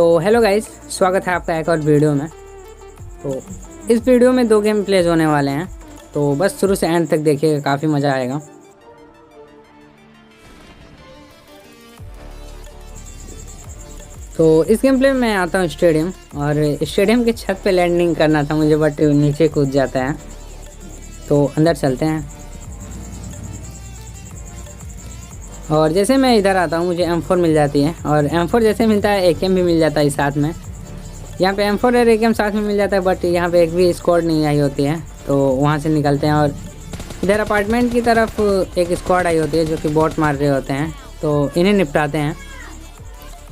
तो hello guys, स्वागत है आपका एक और वीडियो में। तो इस वीडियो में 2 गेम प्लेज होने वाले हैं, तो बस शुरू से एंड तक देखिएगा, काफ़ी मज़ा आएगा। तो इस गेम प्ले में मैं आता हूँ स्टेडियम, और स्टेडियम की छत पे लैंडिंग करना था मुझे, बट नीचे कूद जाता है। तो अंदर चलते हैं, और जैसे मैं इधर आता हूँ मुझे M4 मिल जाती है, और M4 जैसे मिलता है AKM भी मिल जाता है साथ में। यहाँ पे M4 और AKM साथ में मिल जाता है, बट यहाँ पे एक भी स्क्वाड नहीं आई होती है, तो वहाँ से निकलते हैं। और इधर अपार्टमेंट की तरफ एक स्क्वाड आई होती है जो कि बॉट मार रहे होते हैं, तो इन्हें निपटाते हैं।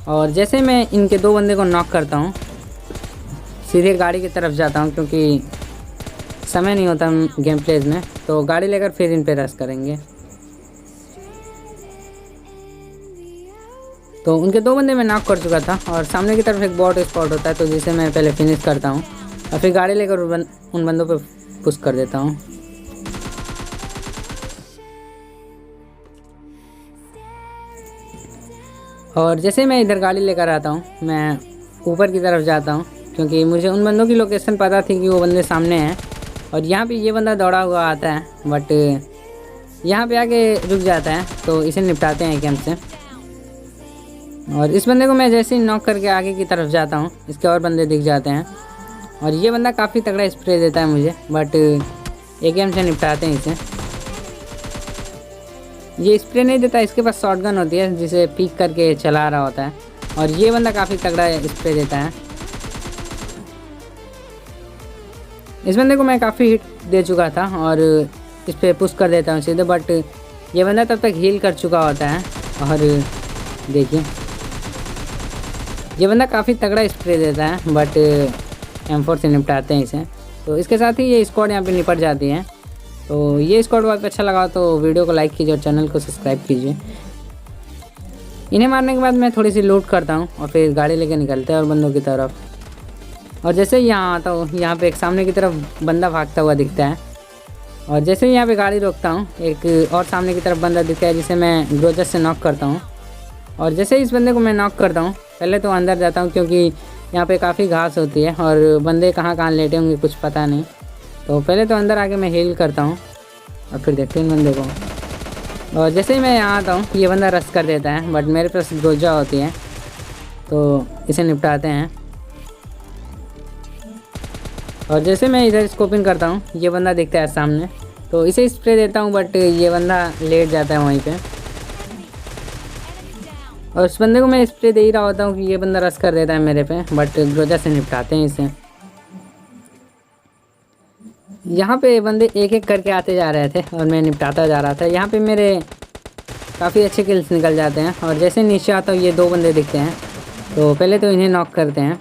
और जैसे मैं इनके 2 बंदे को नॉक करता हूँ, सीधे गाड़ी की तरफ जाता हूँ क्योंकि समय नहीं होता गेम प्लेज में, तो गाड़ी लेकर फिर इन पर रश करेंगे। तो उनके 2 बंदे मैं नॉक कर चुका था, और सामने की तरफ एक बॉट स्पॉट होता है, तो जिसे मैं पहले फिनिश करता हूँ और फिर गाड़ी लेकर उन बंदों पे पुश कर देता हूँ। और जैसे मैं इधर गाड़ी लेकर आता हूँ, मैं ऊपर की तरफ जाता हूँ क्योंकि मुझे उन बंदों की लोकेशन पता थी कि वो बंदे सामने हैं। और यहाँ पे ये बंदा दौड़ा हुआ आता है, बट यहाँ पे आके रुक जाता है, तो इसे निपटाते हैं AKM से। और इस बंदे को मैं जैसे ही नॉक करके आगे की तरफ जाता हूँ, इसके और बंदे दिख जाते हैं, और ये बंदा काफ़ी तगड़ा स्प्रे देता है मुझे, बट AKM से निपटाते हैं इसे। ये स्प्रे नहीं देता, इसके पास शॉटगन होती है जिसे पीक करके चला रहा होता है, और ये बंदा काफ़ी तगड़ा स्प्रे देता है। इस बंदे को मैं काफ़ी हिट दे चुका था और इस पर पुश कर देता हूँ सीधे, बट ये बंदा तब तक हील कर चुका होता है। और देखिए, ये बंदा काफ़ी तगड़ा स्प्रे देता है, बट M4 से निपटाते हैं इसे। तो इसके साथ ही ये स्क्वाड यहाँ पे निपट जाती है। तो ये स्क्वाड बहुत अच्छा लगा तो वीडियो को लाइक कीजिए और चैनल को सब्सक्राइब कीजिए। इन्हें मारने के बाद मैं थोड़ी सी लूट करता हूँ और फिर गाड़ी लेके निकलते हैं और बंदों की तरफ। और जैसे ही यहाँ आता हूँ, यहाँ पे एक सामने की तरफ बंदा भागता हुआ दिखता है, और जैसे ही यहाँ पे गाड़ी रोकता हूँ, एक और सामने की तरफ बंदा दिखता है जिसे मैं ग्रोजर से नॉक करता हूँ। और जैसे ही इस बंदे को मैं नॉक करता हूँ, पहले तो अंदर जाता हूँ क्योंकि यहाँ पे काफ़ी घास होती है और बंदे कहाँ कहाँ लेटे होंगे कुछ पता नहीं। तो पहले तो अंदर आके मैं हील करता हूँ और फिर देखते हैं इन बंदे को। और जैसे ही मैं यहाँ आता हूँ, ये बंदा रश कर देता है, बट मेरे पास ग्रोजा होती है, तो इसे निपटाते हैं। और जैसे मैं इधर स्कोपिंग करता हूँ, ये बंदा दिखता है सामने, तो इसे स्प्रे देता हूँ, बट ये बंदा लेट जाता है वहीं पे। और उस बंदे को मैं स्प्रे दे ही रहा होता हूँ कि ये बंदा रश कर देता है मेरे पे, बट ग्रोजा से निपटाते हैं इसे। यहाँ पे बंदे एक एक करके आते जा रहे थे और मैं निपटाता जा रहा था। यहाँ पे मेरे काफ़ी अच्छे किल्स निकल जाते हैं। और जैसे नीचे आता हूँ, ये 2 बंदे दिखते हैं, तो पहले तो इन्हें नॉक करते हैं,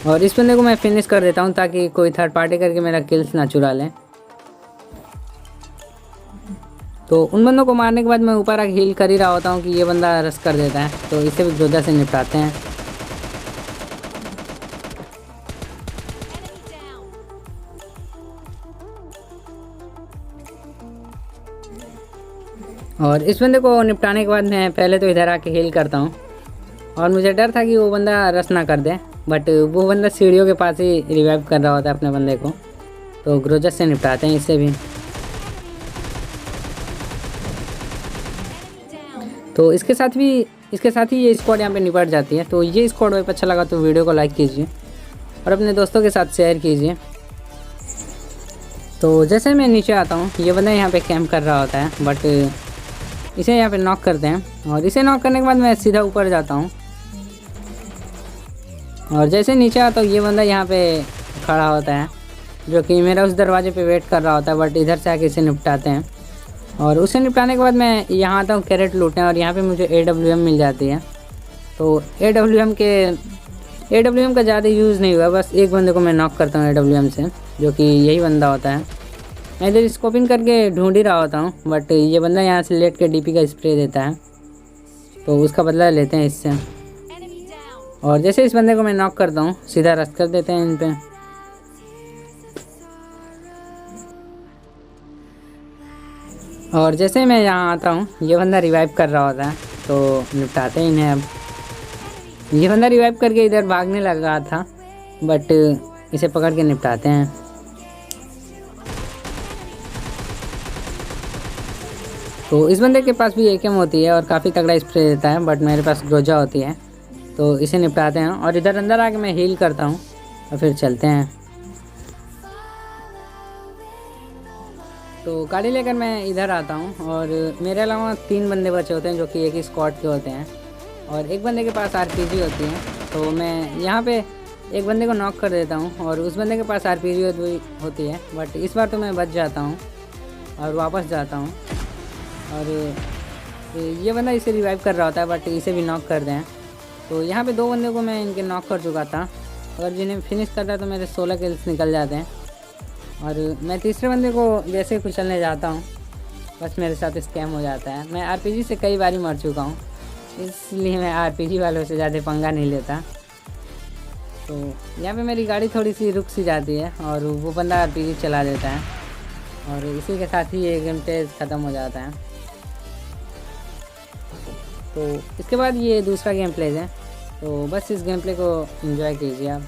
और इस बंदे को मैं फिनिश कर देता हूँ ताकि कोई थर्ड पार्टी करके मेरा किल्स ना चुरा ले। तो उन बंदों को मारने के बाद मैं ऊपर आके हील कर ही रहा होता हूँ कि ये बंदा रश कर देता है, तो इसे भी ग्रोजा से निपटाते हैं। और इस बंदे को निपटाने के बाद मैं पहले तो इधर आके हील करता हूँ, और मुझे डर था कि वो बंदा रश ना कर दे, बट वो बंदा सीढ़ियों के पास ही रिवाइव कर रहा होता है अपने बंदे को, तो ग्रोजा से निपटाते हैं इससे भी। तो इसके साथ ही ये स्क्वाड यहाँ पे निपट जाती है। तो ये स्क्वाड वाइप अच्छा लगा तो वीडियो को लाइक कीजिए और अपने दोस्तों के साथ शेयर कीजिए। तो जैसे मैं नीचे आता हूँ, ये बंदा यहाँ पे कैंप कर रहा होता है, बट इसे यहाँ पे नॉक करते हैं, और इसे नॉक करने के बाद मैं सीधा ऊपर जाता हूँ। और जैसे नीचे आता हूँ, ये बंदा यहाँ पे खड़ा होता है जो कि मेरा उस दरवाजे पे वेट कर रहा होता है, बट इधर से आके इसे निपटाते हैं। और उसे निपटाने के बाद मैं यहाँ आता हूँ कैरेट लूटने, और यहाँ पे मुझे AWM मिल जाती है। तो AWM का ज़्यादा यूज़ नहीं हुआ, बस एक बंदे को मैं नॉक करता हूँ AWM से, जो कि यही बंदा होता है। मैं इधर स्कोपिंग करके ढूंढ ही रहा होता हूँ, बट ये बंदा यहाँ से लेट के DP का स्प्रे देता है, तो उसका बदला लेते हैं इससे। और जैसे इस बंदे को मैं नॉक करता हूँ, सीधा रश कर देते हैं इन पे। और जैसे मैं यहाँ आता हूँ, ये बंदा रिवाइव कर रहा होता है, तो निपटाते ही इन्हें अब। ये बंदा रिवाइव करके इधर भागने लगा था, बट इसे पकड़ के निपटाते हैं। तो इस बंदे के पास भी एकेएम होती है और काफ़ी तगड़ा स्प्रे देता है, बट मेरे पास ग्रोजा होती है, तो इसे निपटाते हैं। और इधर अंदर आके मैं हील करता हूँ और फिर चलते हैं। तो गाड़ी लेकर मैं इधर आता हूँ और मेरे अलावा 3 बंदे बचे होते हैं जो कि एक ही स्क्वाड के होते हैं, और एक बंदे के पास आरपीजी होती है। तो मैं यहाँ पे एक बंदे को नॉक कर देता हूँ और उस बंदे के पास आरपीजी होती है, बट इस बार तो मैं बच जाता हूँ और वापस जाता हूँ। और ये बंदा इसे रिवाइव कर रहा होता है, बट इसे भी नॉक कर दें। तो यहाँ पे 2 बंदे को मैं इनके नॉक कर चुका था, अगर जिन्हें फिनिश करता है तो मेरे 16 किल्स निकल जाते हैं। और मैं तीसरे बंदे को जैसे ही कुचलने जाता हूँ, बस मेरे साथ स्कैम हो जाता है। मैं आरपीजी से कई बार मर चुका हूँ, इसलिए मैं आरपीजी वालों से ज़्यादा पंगा नहीं लेता। तो यहाँ पे मेरी गाड़ी थोड़ी सी रुक सी जाती है और वो बंदा आरपीजी चला देता है, और इसी के साथ ही ये गेम प्ले ख़त्म हो जाता है। तो इसके बाद ये दूसरा गेम प्ले है, तो बस इस गेम प्ले को एंजॉय कीजिए आप।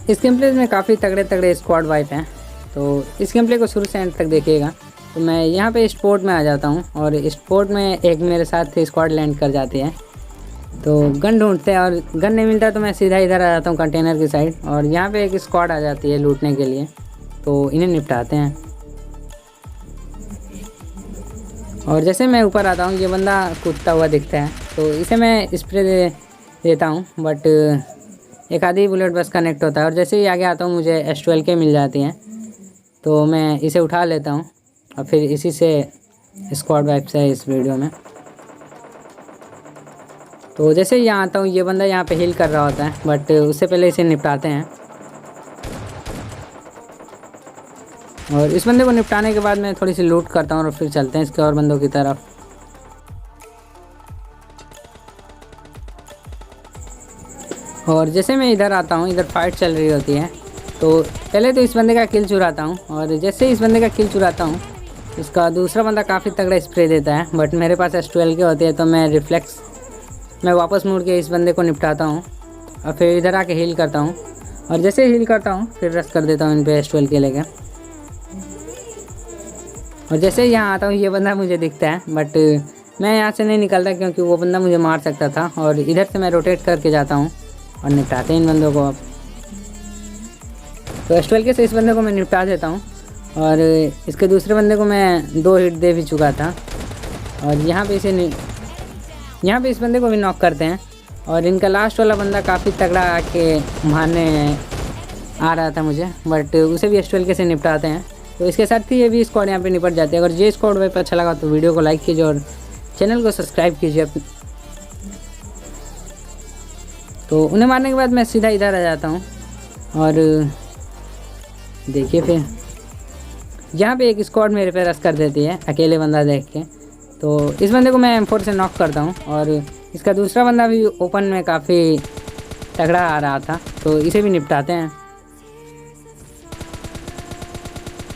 इस गेम प्ले में काफ़ी तगड़े तगड़े स्क्वाड वाइप हैं, तो इस गेम प्ले को शुरू से एंड तक देखिएगा। तो मैं यहाँ पे स्पोर्ट में आ जाता हूँ और स्पोर्ट में एक मेरे साथ स्क्वाड लैंड कर जाती है। तो गन ढूंढते हैं और गन नहीं मिलता तो मैं सीधा इधर आ जाता हूँ कंटेनर की साइड, और यहाँ पे एक स्क्वाड आ जाती है लूटने के लिए, तो इन्हें निपटाते हैं। और जैसे मैं ऊपर आता हूँ ये बंदा कूदता हुआ दिखता है, तो इसे मैं स्प्रे देता हूँ, बट एक आधी बुलेट बस कनेक्ट होता है। और जैसे ही आगे आता हूँ मुझे S12 के मिल जाती हैं, तो मैं इसे उठा लेता हूँ और फिर इसी से स्क्वाड वाइप्स है इस वीडियो में। तो जैसे ही यहाँ आता हूँ ये बंदा यहाँ पे हील कर रहा होता है, बट उससे पहले इसे निपटाते हैं। और इस बंदे को निपटाने के बाद मैं थोड़ी सी लूट करता हूँ और फिर चलते हैं इसके और बंदों की तरफ। और जैसे मैं इधर आता हूँ, इधर फाइट चल रही होती है, तो पहले तो इस बंदे का किल चुराता हूँ, और जैसे ही इस बंदे का किल चुराता हूँ इसका दूसरा बंदा काफ़ी तगड़ा स्प्रे देता है, बट मेरे पास S12 के होते हैं, तो मैं वापस मुड़ के इस बंदे को निपटाता हूँ और फिर इधर आके हील करता हूँ। और जैसे हील करता हूँ फिर रश कर देता हूँ इन पे S12 के लेकर। और जैसे ही यहाँ आता हूँ ये बंदा मुझे दिखता है, बट मैं यहाँ से नहीं निकलता क्योंकि वो बंदा मुझे मार सकता था। और इधर से मैं रोटेट करके जाता हूँ और निपटाते हैं इन बंदों को अब। तो S12 के से इस बंदे को मैं निपटा देता हूँ, और इसके दूसरे बंदे को मैं 2 हिट दे भी चुका था। और यहाँ पे इस बंदे को भी नॉक करते हैं, और इनका लास्ट वाला बंदा काफ़ी तगड़ा आके मारने आ रहा था मुझे, बट उसे भी S12 के से निपटाते हैं। तो इसके साथ ही ये भी स्क्वाड यहाँ पे निपट जाती है। अगर ये स्क्वाड वाइप अच्छा लगा तो वीडियो को लाइक कीजिए और चैनल को सब्सक्राइब कीजिए। तो उन्हें मारने के बाद मैं सीधा इधर आ जाता हूँ, और देखिए फिर यहाँ पे एक स्क्वाड मेरे पे रश कर देती है अकेले बंदा देख के। तो इस बंदे को मैं M4 से नॉक करता हूँ, और इसका दूसरा बंदा भी ओपन में काफ़ी तगड़ा आ रहा था, तो इसे भी निपटाते हैं।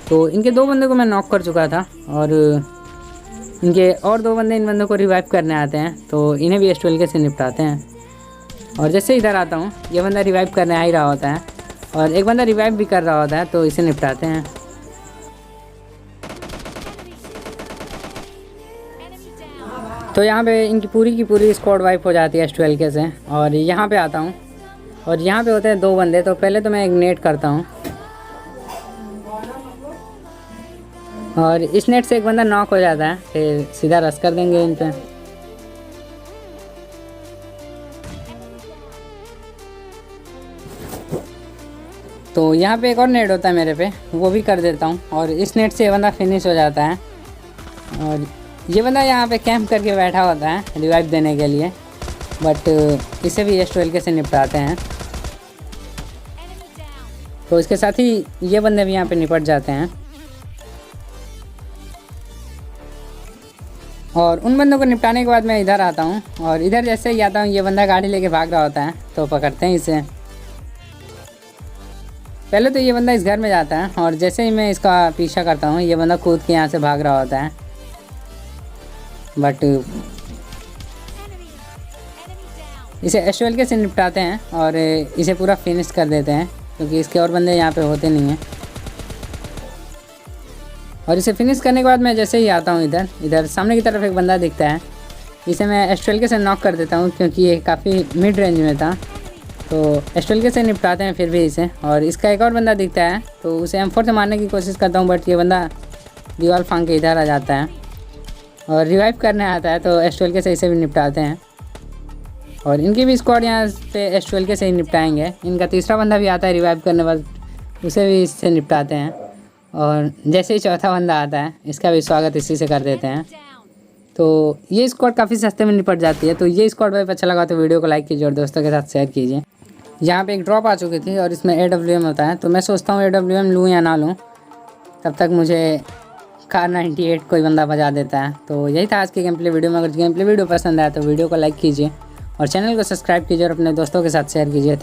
तो इनके 2 बंदे को मैं नॉक कर चुका था, और इनके और 2 बंदे इन बंदों को रिवाइव करने आते हैं, तो इन्हें भी S12 के से निपटाते हैं। और जैसे इधर आता हूँ ये बंदा रिवाइव करने आ ही रहा होता है, और एक बंदा रिवाइव भी कर रहा होता है, तो इसे निपटाते हैं। तो यहाँ पे इनकी पूरी की पूरी स्क्वाड वाइप हो जाती है S12 के से। और यहाँ पे आता हूँ और यहाँ पे होते हैं 2 बंदे, तो पहले तो मैं एक नेट करता हूँ, और इस नेट से एक बंदा नॉक हो जाता है, फिर सीधा रश कर देंगे इन पे। तो यहाँ पे एक और नेट होता है मेरे पे, वो भी कर देता हूँ, और इस नेट से ये बंदा फिनिश हो जाता है। और ये बंदा यहाँ पे कैंप करके बैठा होता है रिवाइव देने के लिए, बट इसे भी S12 के से निपटाते हैं। तो इसके साथ ही ये बंदे भी यहाँ पे निपट जाते हैं। और उन बंदों को निपटाने के बाद मैं इधर आता हूँ, और इधर जैसे ही आता हूँ ये बंदा गाड़ी लेके भाग रहा होता है, तो पकड़ते हैं इसे। पहले तो ये बंदा इस घर में जाता है और जैसे ही मैं इसका पीछा करता हूँ ये बंदा कूद के यहाँ से भाग रहा होता है, बट इसे एशवेल से निपटाते हैं और इसे पूरा फिनिश कर देते हैं क्योंकि इसके और बंदे यहाँ पे होते नहीं हैं। और इसे फिनिश करने के बाद मैं जैसे ही आता हूँ इधर सामने की तरफ एक बंदा दिखता है, इसे मैं एस्ट्रेल से नॉक कर देता हूँ क्योंकि ये काफ़ी मिड रेंज में था। तो एस्ट्रेल से निपटाते हैं फिर भी इसे। और इसका एक और बंदा दिखता है तो उसे M4 से मारने की कोशिश करता हूँ, बट ये बंदा दीवार फांग के इधर आ जाता है और रिवाइव करने आता है तो एस्ट्रेल से इसे भी निपटाते हैं। और इनकी भी स्क्वाड यहाँ पे एस्ट्रेल से ही निपटाएंगे। इनका तीसरा बंदा भी आता है रिवाइव करने बाद, उसे भी इससे निपटाते हैं। और जैसे ही चौथा बंदा आता है इसका भी स्वागत इसी से कर देते हैं। तो ये स्क्वाड काफ़ी सस्ते में निपट जाती है। तो ये स्क्वाड भाई अच्छा लगा तो वीडियो को लाइक कीजिए और दोस्तों के साथ शेयर कीजिए। यहाँ पे एक ड्रॉप आ चुकी थी और इसमें AWM होता है, तो मैं सोचता हूँ AWM लूँ या ना लूँ। तब तक मुझे कार 98 कोई बंदा बजा देता है। तो यही था आज की गेम प्ले वीडियो में। अगर गेम प्ले वीडियो पसंद आया तो वीडियो को लाइक कीजिए और चैनल को सब्सक्राइब कीजिए और अपने दोस्तों के साथ शेयर कीजिए। थैंक